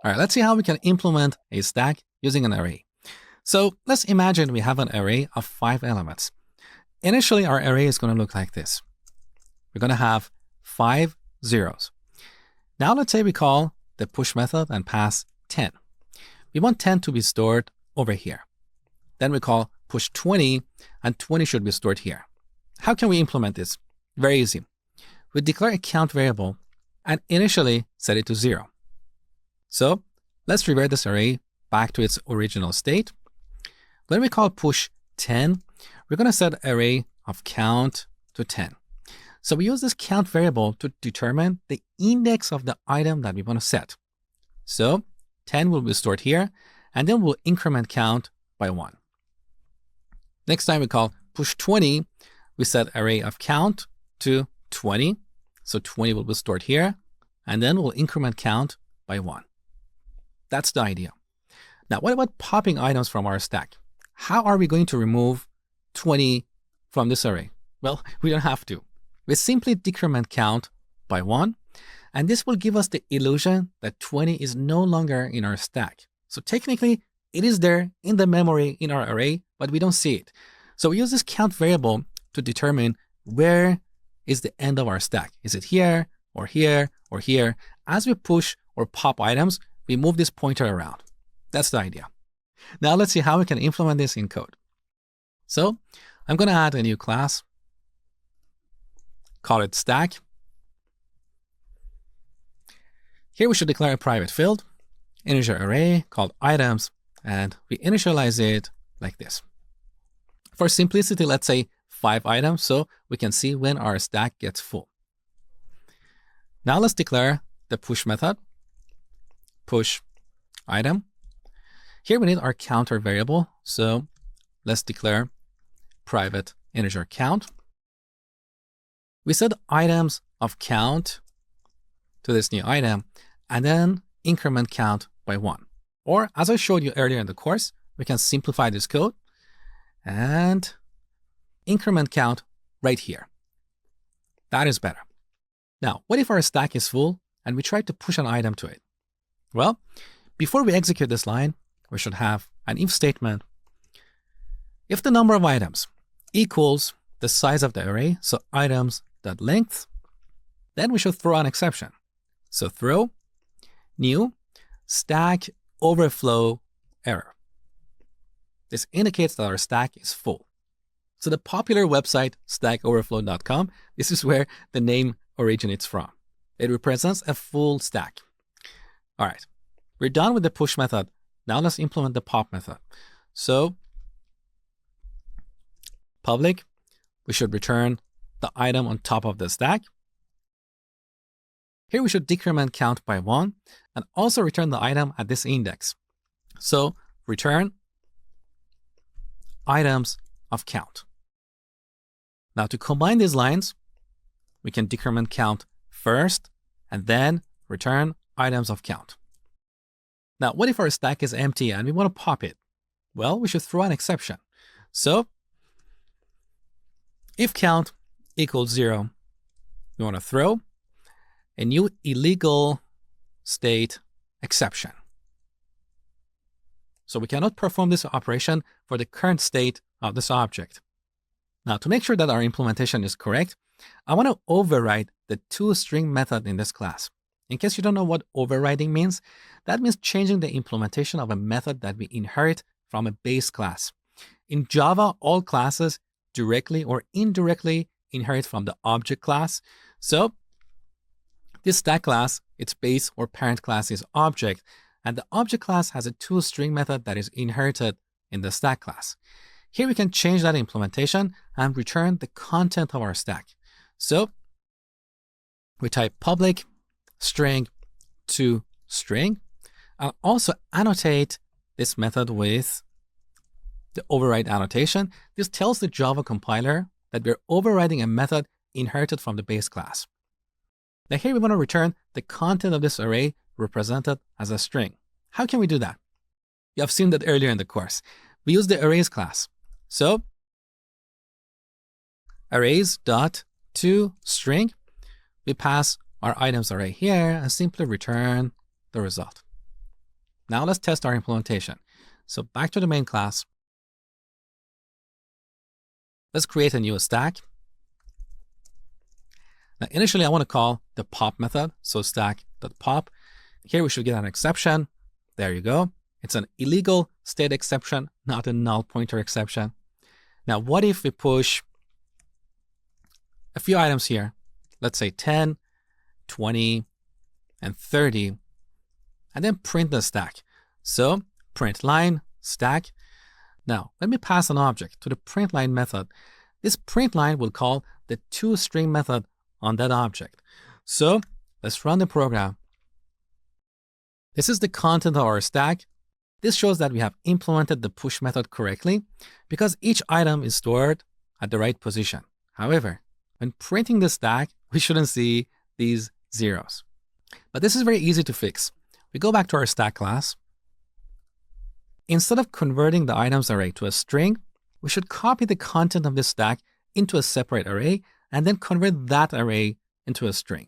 All right, let's see how we can implement a stack using an array. So let's imagine we have an array of 5 elements. Initially, our array is going to look like this. We're going to have 5 zeros. Now let's say we call the push method and pass 10. We want 10 to be stored over here. Then we call push 20, and 20 should be stored here. How can we implement this? Very easy. We declare a count variable and initially set it to 0. So let's revert this array back to its original state. When we call push 10, we're going to set array of count to 10. So we use this count variable to determine the index of the item that we want to set. So 10 will be stored here, and then we'll increment count by 1. Next time we call push 20, we set array of count to 20. So 20 will be stored here, and then we'll increment count by 1. That's the idea. Now, what about popping items from our stack? How are we going to remove 20 from this array? Well, we don't have to. We simply decrement count by 1, and this will give us the illusion that 20 is no longer in our stack. So technically, it is there in the memory in our array, but we don't see it. So we use this count variable to determine where is the end of our stack. Is it here, or here, or here? As we push or pop items, we move this pointer around. That's the idea. Now let's see how we can implement this in code. So I'm going to add a new class, call it stack. Here we should declare a private field, integer array called items, and we initialize it like this. For simplicity, let's say 5 items, so we can see when our stack gets full. Now let's declare the push method, push item. Here we need our counter variable, so let's declare private integer count. We set items of count to this new item, and then increment count by 1. Or as I showed you earlier in the course, we can simplify this code and increment count right here. That is better. Now, what if our stack is full and we try to push an item to it? Well, before we execute this line, we should have an if statement. If the number of items equals the size of the array, so items.length, then we should throw an exception. So throw new stack overflow error. This indicates that our stack is full. So the popular website stackoverflow.com, this is where the name originates from. It represents a full stack. All right, we're done with the push method. Now let's implement the pop method. So public, we should return the item on top of the stack. Here we should decrement count by 1 and also return the item at this index. So return items of count. Now to combine these lines, we can decrement count first and then return items of count. Now, what if our stack is empty and we want to pop it? Well, we should throw an exception. So if count equals 0, we want to throw a new illegal state exception. So we cannot perform this operation for the current state of this object. Now, to make sure that our implementation is correct, I want to override the toString method in this class. In case you don't know what overriding means, that means changing the implementation of a method that we inherit from a base class. In Java, all classes directly or indirectly inherit from the object class. So this stack class, its base or parent class is object, and the object class has a toString method that is inherited in the stack class. Here we can change that implementation and return the content of our stack. So we type public string to string. I'll also annotate this method with the override annotation. This tells the Java compiler that we're overriding a method inherited from the base class. Now here we want to return the content of this array represented as a string. How can we do that? You have seen that earlier in the course. We use the arrays class. So arrays.toString, we pass our items array here and simply return the result. Now let's test our implementation. So back to the main class. Let's create a new stack. Now, initially, I want to call the pop method. So stack.pop. Here we should get an exception. There you go. It's an illegal state exception, not a null pointer exception. Now, what if we push a few items here? Let's say 10, 20, and 30, and then print the stack. So print line stack. Now, let me pass an object to the print line method. This print line will call the toString method on that object. So let's run the program. This is the content of our stack. This shows that we have implemented the push method correctly because each item is stored at the right position. However, when printing the stack, we shouldn't see these zeros. But this is very easy to fix. We go back to our stack class. Instead of converting the items array to a string, we should copy the content of this stack into a separate array and then convert that array into a string.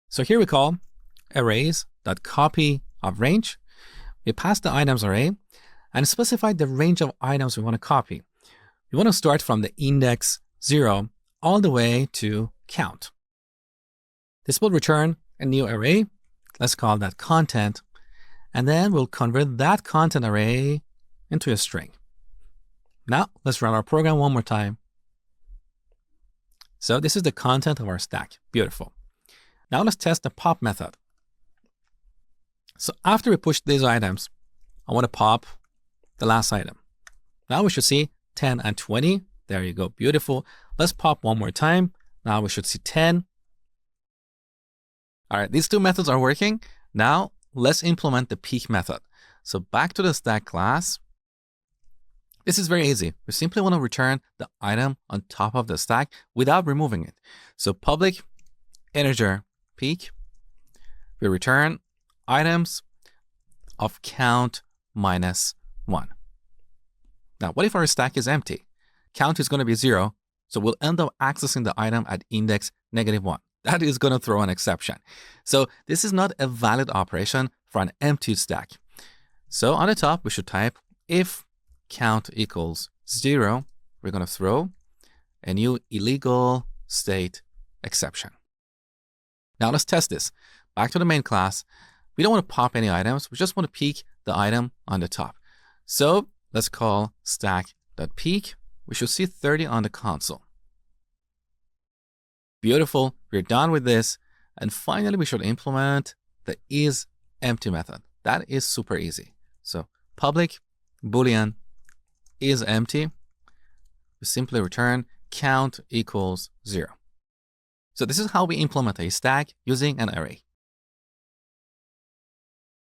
So here we call arrays.copy of range. We pass the items array and specify the range of items we want to copy. We want to start from the index 0 all the way to count. This will return a new array. Let's call that content. And then we'll convert that content array into a string. Now let's run our program one more time. So this is the content of our stack. Beautiful. Now let's test the pop method. So after we push these items, I want to pop the last item. Now we should see 10 and 20. There you go. Beautiful. Let's pop one more time. Now we should see 10. All right, these two methods are working. Now let's implement the peek method. So back to the stack class. This is very easy. We simply want to return the item on top of the stack without removing it. So public integer peek. We return items of count -1. Now, what if our stack is empty? Count is going to be 0, so we'll end up accessing the item at index -1. That is going to throw an exception. So this is not a valid operation for an empty stack. So on the top, we should type if count equals 0, we're going to throw a new illegal state exception. Now let's test this. Back to the main class. We don't want to pop any items. We just want to peek the item on the top. So let's call stack.peek. We should see 30 on the console. Beautiful. We're done with this. And finally, we should implement the isEmpty method. That is super easy. So public boolean isEmpty. We simply return count equals 0. So this is how we implement a stack using an array.